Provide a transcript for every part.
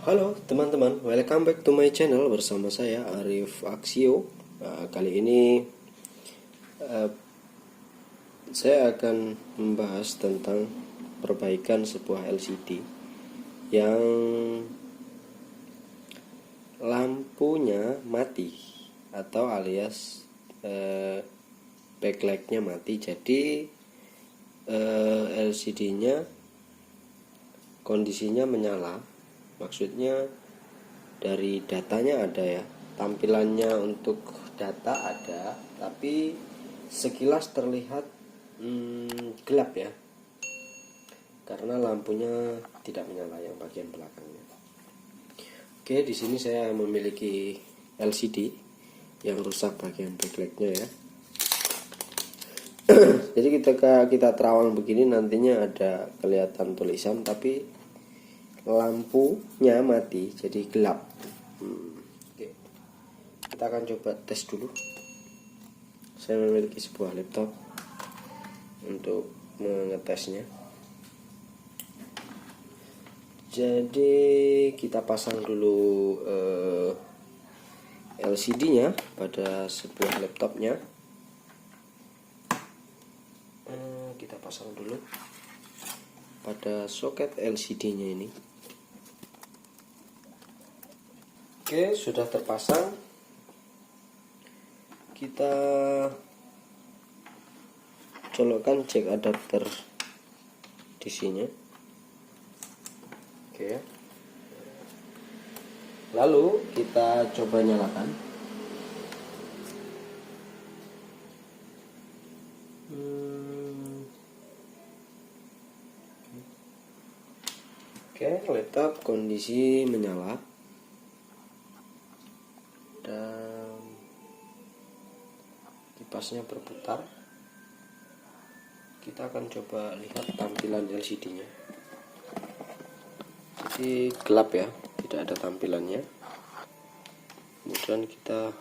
Halo teman-teman, welcome back to my channel bersama saya Arif Aksio. Kali ini saya akan membahas tentang perbaikan sebuah LCD yang lampunya mati atau alias backlightnya mati. Jadi LCD-nya kondisinya menyala. Maksudnya dari datanya ada ya, tampilannya untuk data ada, tapi sekilas terlihat gelap ya, karena lampunya tidak menyala yang bagian belakangnya. Oke, di sini saya memiliki LCD yang rusak bagian backlightnya ya. Jadi kita terawang begini nantinya ada kelihatan tulisan, tapi lampunya mati jadi gelap. Oke. Kita akan coba tes dulu. Saya memiliki sebuah laptop untuk mengetesnya. Jadi kita pasang dulu LCD-nya pada sebuah laptopnya. Kita pasang dulu pada soket LCD-nya ini. Oke, sudah terpasang. Kita colokkan jack adapter di sini. Oke. Lalu kita coba nyalakan. Oke, laptop kondisi menyala. Dan kipasnya berputar. Kita akan coba lihat tampilan LCD-nya. Jadi gelap ya, tidak ada tampilannya. Kemudian kita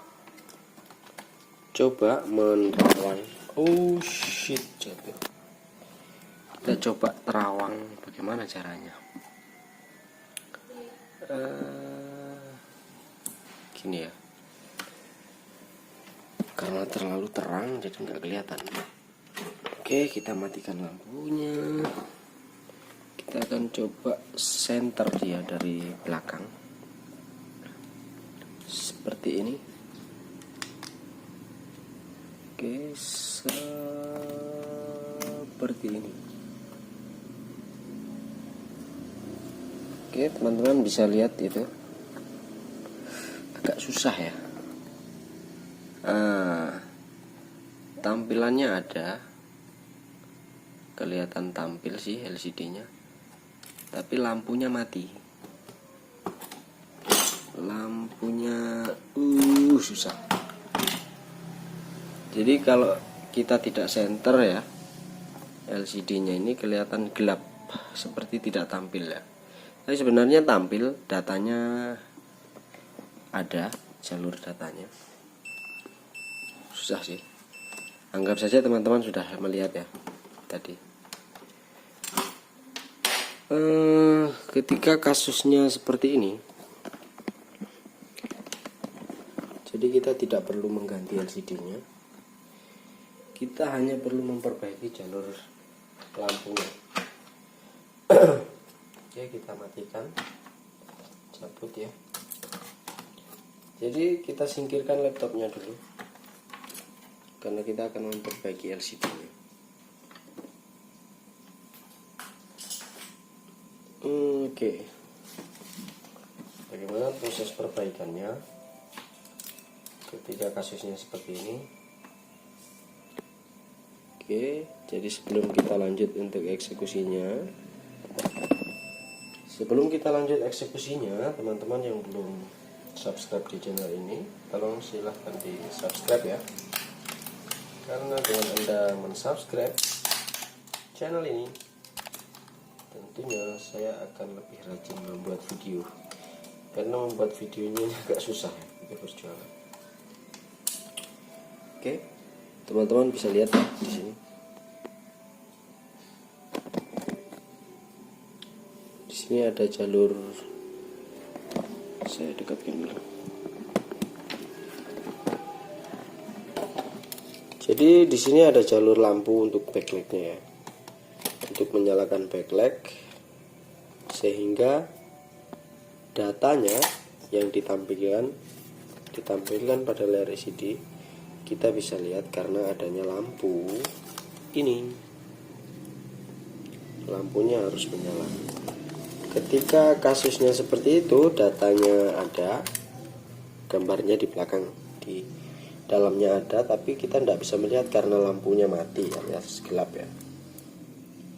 coba menerawang. Oh shit, jatuh. Kita coba terawang, bagaimana caranya? Gini ya. Karena terlalu terang jadi nggak kelihatan. Oke, kita matikan lampunya. Kita akan coba center dia dari belakang seperti ini. Oke, seperti ini. Oke, teman-teman bisa lihat itu agak susah ya. Tampilannya ada, kelihatan tampil sih LCD-nya, tapi lampunya mati. Lampunya susah. Jadi kalau kita tidak center ya, LCD-nya ini kelihatan gelap, seperti tidak tampil ya. Tapi sebenarnya tampil, datanya ada, jalur datanya. Susah sih. Anggap saja teman-teman sudah melihat ya tadi. Ketika kasusnya seperti ini, jadi kita tidak perlu mengganti LCD-nya. Kita hanya perlu memperbaiki jalur lampunya. Oke, kita matikan, cabut ya. Jadi kita singkirkan laptopnya dulu, karena kita akan memperbaiki LCD-nya. Oke. Bagaimana proses perbaikannya ketika kasusnya seperti ini? Oke, jadi sebelum kita lanjut untuk eksekusinya, teman-teman yang belum subscribe di channel ini, tolong silahkan di subscribe ya. Karena dengan Anda mensubscribe channel ini, tentunya saya akan lebih rajin membuat video. Karena membuat videonya agak susah ya, itu perjuangan. Oke, teman-teman bisa lihat ya, di sini. Di sini ada jalur saya dekatkan dulu. Jadi di sini ada jalur lampu untuk backlightnya ya, untuk menyalakan backlight, sehingga datanya yang ditampilkan pada layar LCD kita bisa lihat karena adanya lampu ini. Lampunya harus menyala. Ketika kasusnya seperti itu, datanya ada, gambarnya di belakang, di dalamnya ada, tapi kita tidak bisa melihat karena lampunya mati alias gelap ya.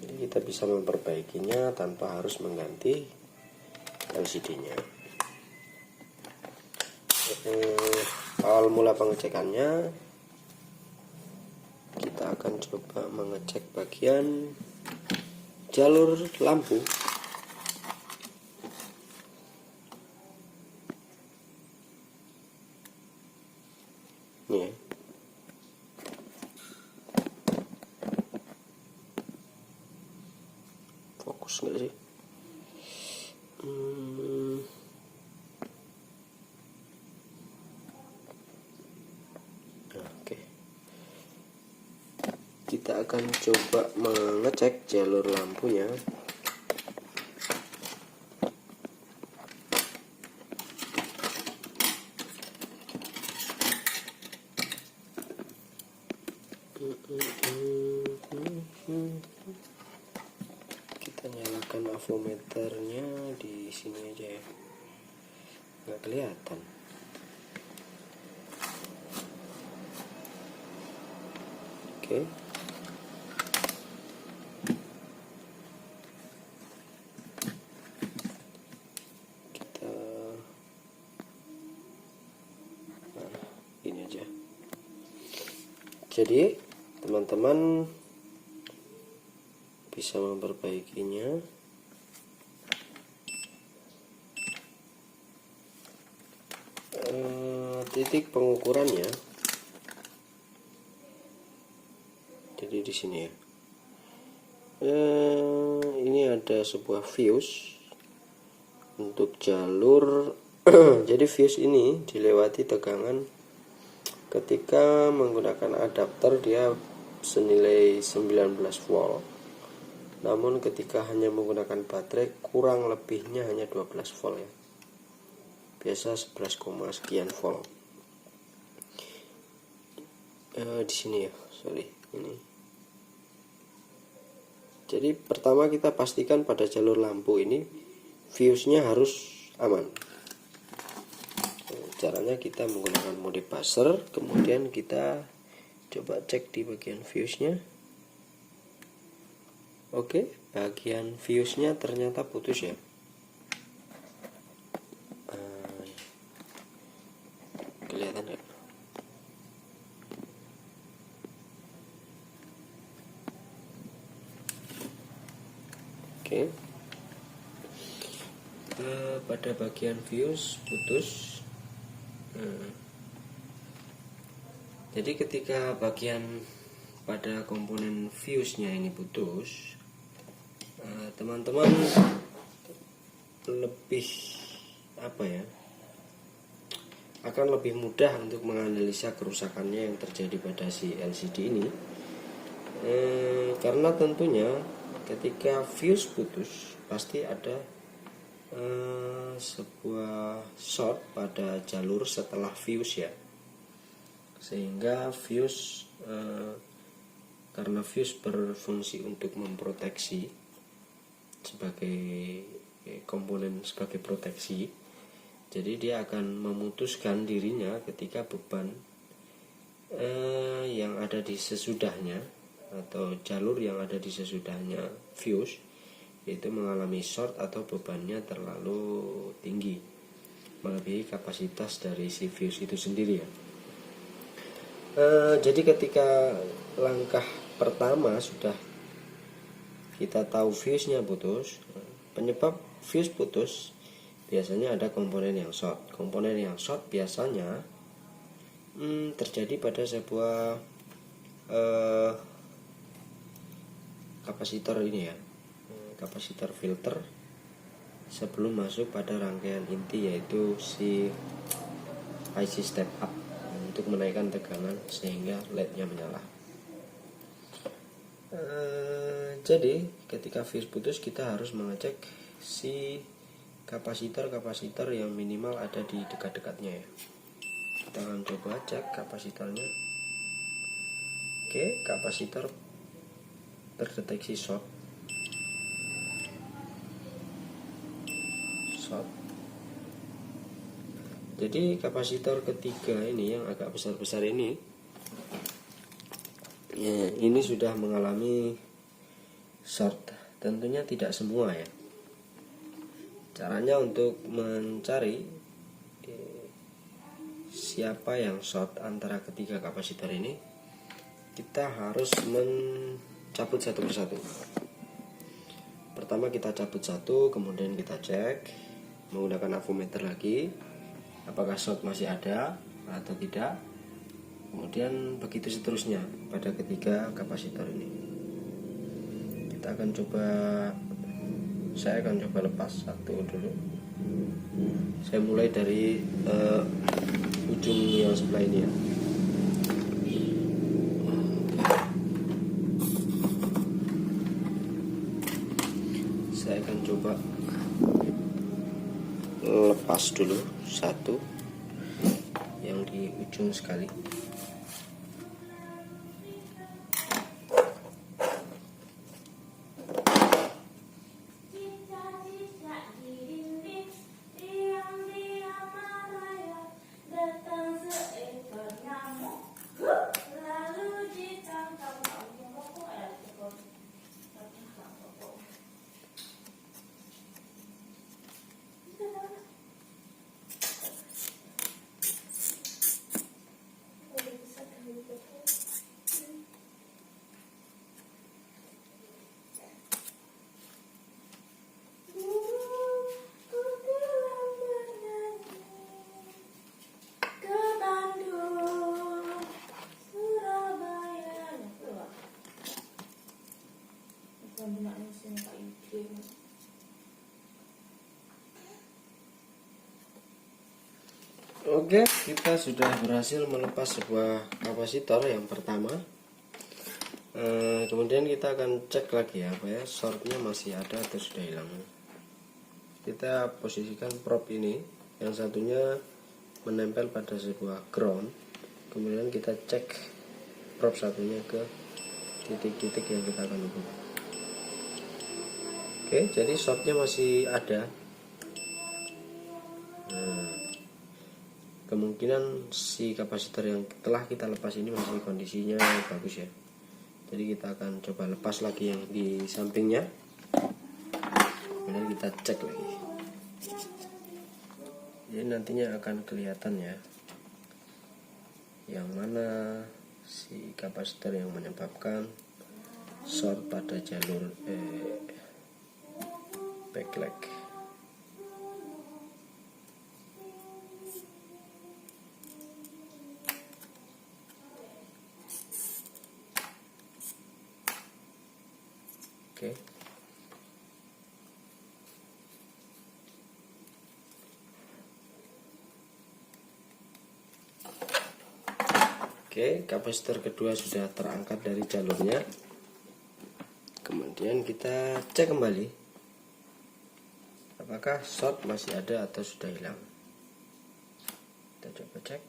Jadi kita bisa memperbaikinya tanpa harus mengganti LCD-nya. Awal mula pengecekannya, kita akan coba mengecek bagian jalur lampu. Nih ya. Fokus nggak sih? Oke. Kita akan coba mengecek jalur lampunya. Kita nyalakan avometernya di sini aja ya, nggak kelihatan. Oke. Kita ini aja. Jadi teman-teman bisa memperbaikinya. Titik pengukurannya jadi di sini ya. Ini ada sebuah fuse untuk jalur. Jadi fuse ini dilewati tegangan ketika menggunakan adapter, dia senilai 19 volt. Namun ketika hanya menggunakan baterai, kurang lebihnya hanya 12 volt ya. Biasa 11, sekian volt. Di sini ya, sorry, ini. Jadi pertama kita pastikan pada jalur lampu ini fuse-nya harus aman. Caranya kita menggunakan mode buzzer, kemudian kita coba cek di bagian fuse-nya. Oke, bagian fuse-nya ternyata putus ya. Kelihatan nggak? Oke. Pada bagian fuse putus. Jadi ketika bagian pada komponen fuse-nya ini putus, teman-teman lebih akan lebih mudah untuk menganalisa kerusakannya yang terjadi pada si LCD ini, karena tentunya ketika fuse putus pasti ada sebuah short pada jalur setelah fuse ya, sehingga fuse karena fuse berfungsi untuk memproteksi sebagai komponen sebagai proteksi, jadi dia akan memutuskan dirinya ketika beban yang ada di sesudahnya atau jalur yang ada di sesudahnya fuse itu mengalami short atau bebannya terlalu tinggi, melebihi kapasitas dari si fuse itu sendiri ya. Jadi ketika langkah pertama sudah kita tahu fuse-nya putus, penyebab fuse putus biasanya ada komponen yang short. Komponen yang short biasanya terjadi pada sebuah kapasitor ini ya, kapasitor filter sebelum masuk pada rangkaian inti, yaitu si IC step up untuk menaikkan tegangan sehingga LED-nya menyala. Jadi ketika fuse putus kita harus mengecek si kapasitor yang minimal ada di dekat-dekatnya ya. Kita akan coba cek kapasitornya. Oke, kapasitor terdeteksi short. Jadi kapasitor ketiga ini yang agak besar-besar ini ya, ini sudah mengalami short. Tentunya tidak semua ya. Caranya untuk mencari siapa yang short antara ketiga kapasitor ini, kita harus mencabut satu persatu. Pertama kita cabut satu, kemudian kita cek menggunakan avometer lagi apakah short masih ada atau tidak. Kemudian begitu seterusnya pada ketiga kapasitor ini. Saya akan coba lepas satu dulu. Saya mulai dari ujung yang sebelah ini ya. Saya akan coba lepas dulu satu yang di ujung sekali. Oke, kita sudah berhasil melepas sebuah kapasitor yang pertama. Kemudian kita akan cek lagi ya, shortnya masih ada atau sudah hilang. Kita posisikan probe ini, yang satunya menempel pada sebuah ground. Kemudian kita cek probe satunya ke titik-titik yang kita akan hubungi. Oke, jadi shortnya masih ada. Kemungkinan si kapasitor yang telah kita lepas ini masih kondisinya bagus ya. Jadi kita akan coba lepas lagi yang di sampingnya. Kemudian kita cek lagi. Jadi nantinya akan kelihatan ya, yang mana si kapasitor yang menyebabkan short pada jalur backlight. Oke, kapasitor kedua sudah terangkat dari jalurnya. Kemudian kita cek kembali apakah short masih ada atau sudah hilang. Kita coba cek.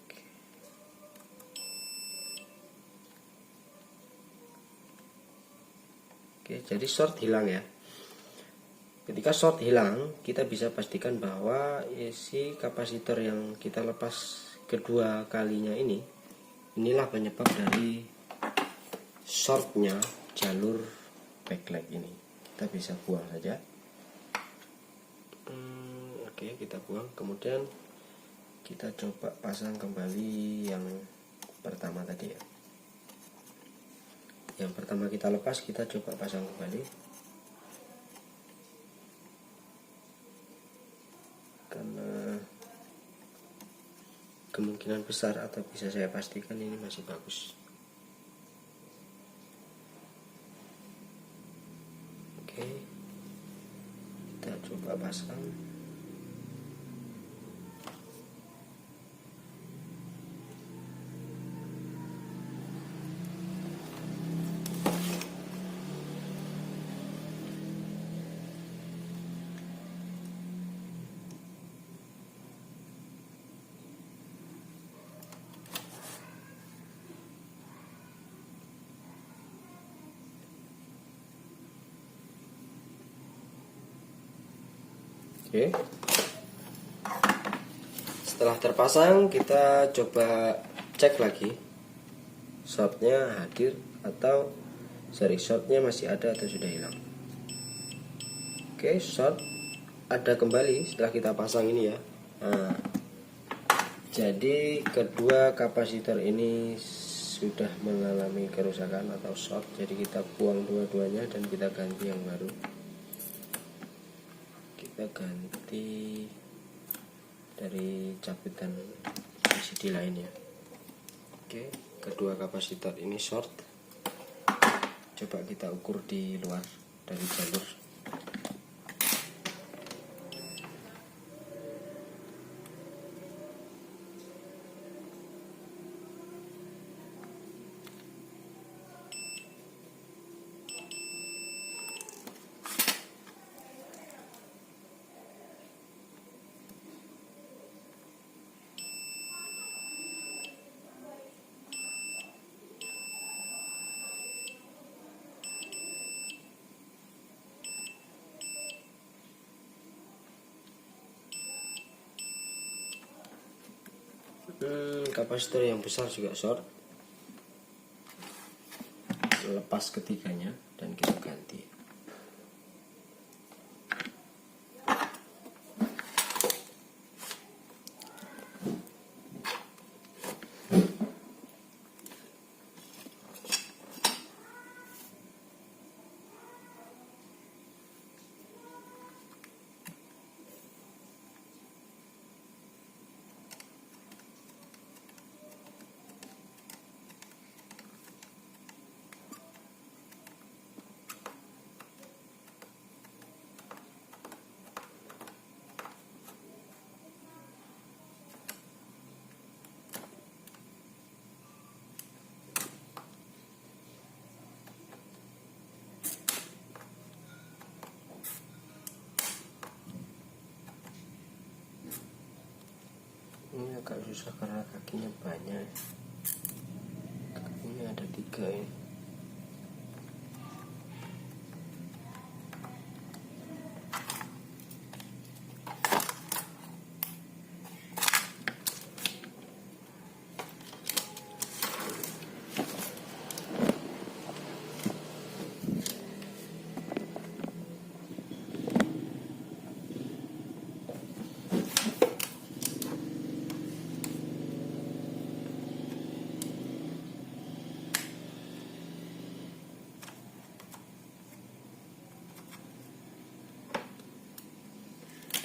Oke, jadi short hilang ya. Ketika short hilang, kita bisa pastikan bahwa isi kapasitor yang kita lepas kedua kalinya inilah penyebab dari shortnya jalur backlight ini. Kita bisa buang saja. Oke, kita buang. Kemudian kita coba pasang kembali yang pertama tadi ya. Yang pertama kita lepas, kita coba pasang kembali. Karena kemungkinan besar atau bisa saya pastikan ini masih bagus. Oke, kita coba coba pasang. Oke. Setelah terpasang, kita coba cek lagi shortnya hadir atau shortnya masih ada atau sudah hilang. Oke, short ada kembali setelah kita pasang ini ya. Nah, jadi kedua kapasitor ini sudah mengalami kerusakan atau short, jadi kita buang dua-duanya dan kita ganti yang baru. Kita ganti dari cabutan LCD lainnya. Oke, kedua kapasitor ini short. Coba kita ukur di luar dari jalur. Kapasitor yang besar juga short. Lepas ketiganya dan kita ganti. Ini agak susah karena kakinya banyak. Kakinya ada 3 ini.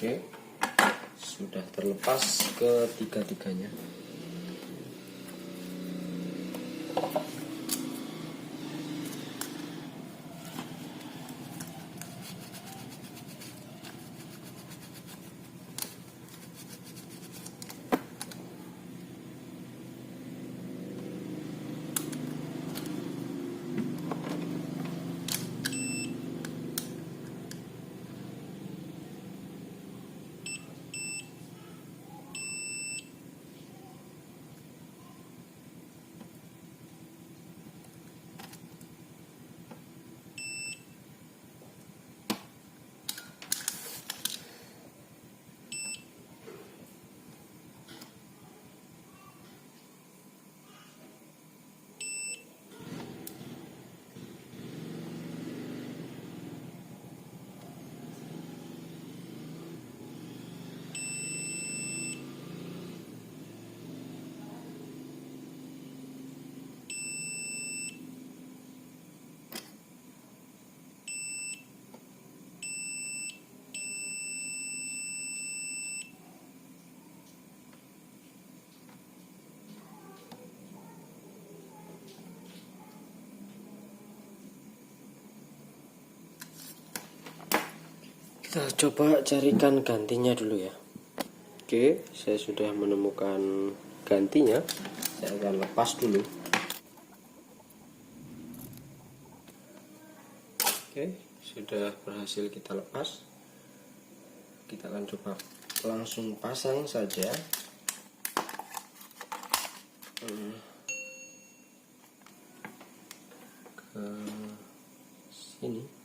Oke, sudah terlepas ketiga-tiganya. Kita coba carikan gantinya dulu ya. Oke, saya sudah menemukan gantinya. Saya akan lepas dulu. Oke, sudah berhasil kita lepas. Kita akan coba langsung pasang saja. Ke sini.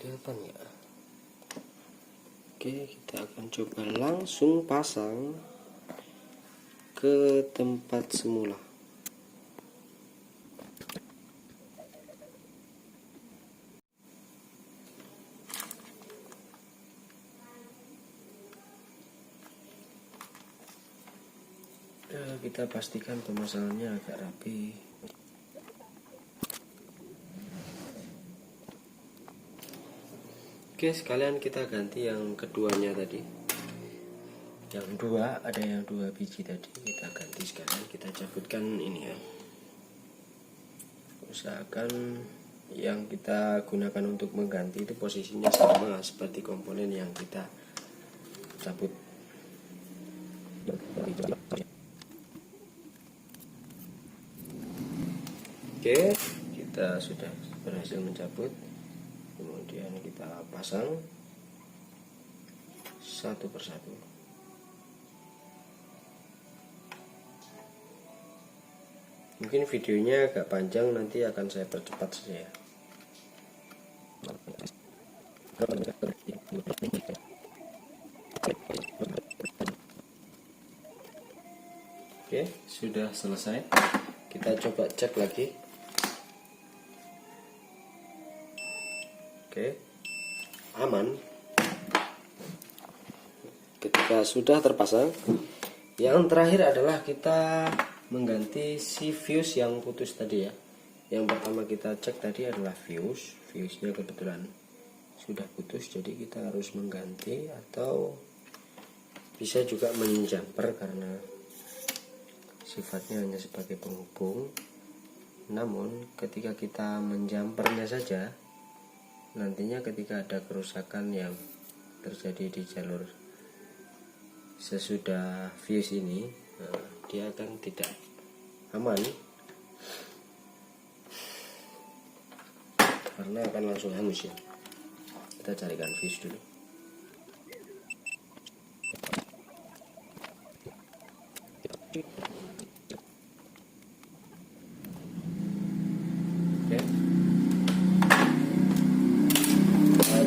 Kelihatan ya. Oke, kita akan coba langsung pasang ke tempat semula. Ya, kita pastikan pemasangannya agak rapi. Oke, sekalian kita ganti yang keduanya tadi. Yang dua, ada yang 2 biji tadi, kita ganti sekalian, kita cabutkan ini ya. Usahakan yang kita gunakan untuk mengganti itu posisinya sama seperti komponen yang kita cabut. Oke, kita sudah berhasil mencabut. Kemudian kita pasang satu persatu. Mungkin videonya agak panjang, nanti akan saya percepat saja. Oke, sudah selesai. Kita coba cek lagi. Oke, aman. Ketika sudah terpasang, yang terakhir adalah kita mengganti si fuse yang putus tadi ya. Yang pertama kita cek tadi adalah fuse-nya kebetulan sudah putus, jadi kita harus mengganti, atau bisa juga menjumper karena sifatnya hanya sebagai penghubung. Namun ketika kita menjumpernya saja, nantinya ketika ada kerusakan yang terjadi di jalur sesudah fuse ini, dia akan tidak aman karena akan langsung hangus ya. Kita carikan fuse dulu. Oke,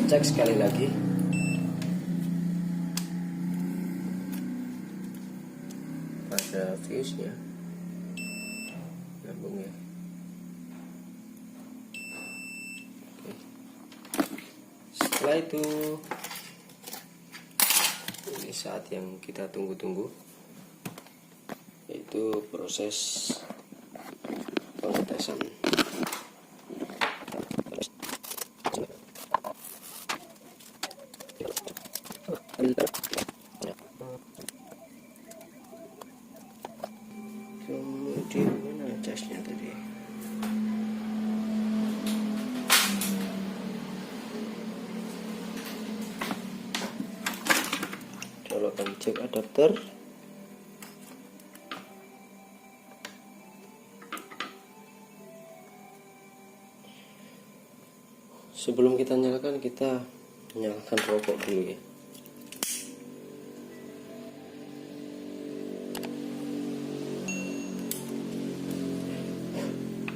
cek sekali lagi. Pada fuse-nya nyambung ya. Oke. Setelah itu, ini saat yang kita tunggu-tunggu, yaitu proses pengetesan. Kemudian mana casnya tadi? Colokan jack adapter. Sebelum kita nyalakan, kita nyalakan rokok dulu ya.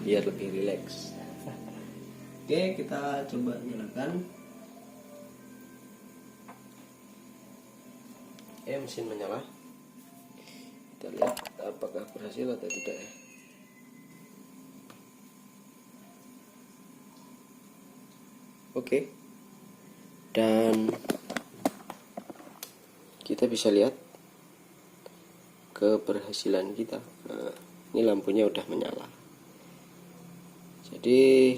Biar lebih rileks. Oke, kita coba nyalakan. Mesin menyala. Kita lihat apakah berhasil atau tidak ya. Oke. Dan kita bisa lihat keberhasilan kita. Nah, ini lampunya udah menyala. Jadi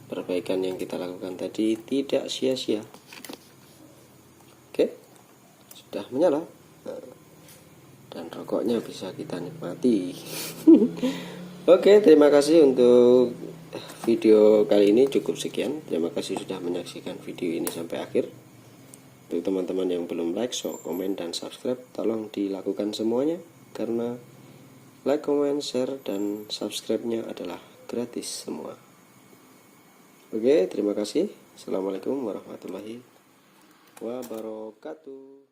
perbaikan yang kita lakukan tadi tidak sia-sia. Oke, sudah menyala. Dan rokoknya bisa kita nikmati. Oke, terima kasih untuk video kali ini cukup sekian. Terima kasih sudah menyaksikan video ini sampai akhir. Untuk teman-teman yang belum like, komen, dan subscribe, tolong dilakukan semuanya, karena like, comment, share, dan subscribe-nya adalah gratis semua. Oke, terima kasih. Assalamualaikum warahmatullahi wabarakatuh.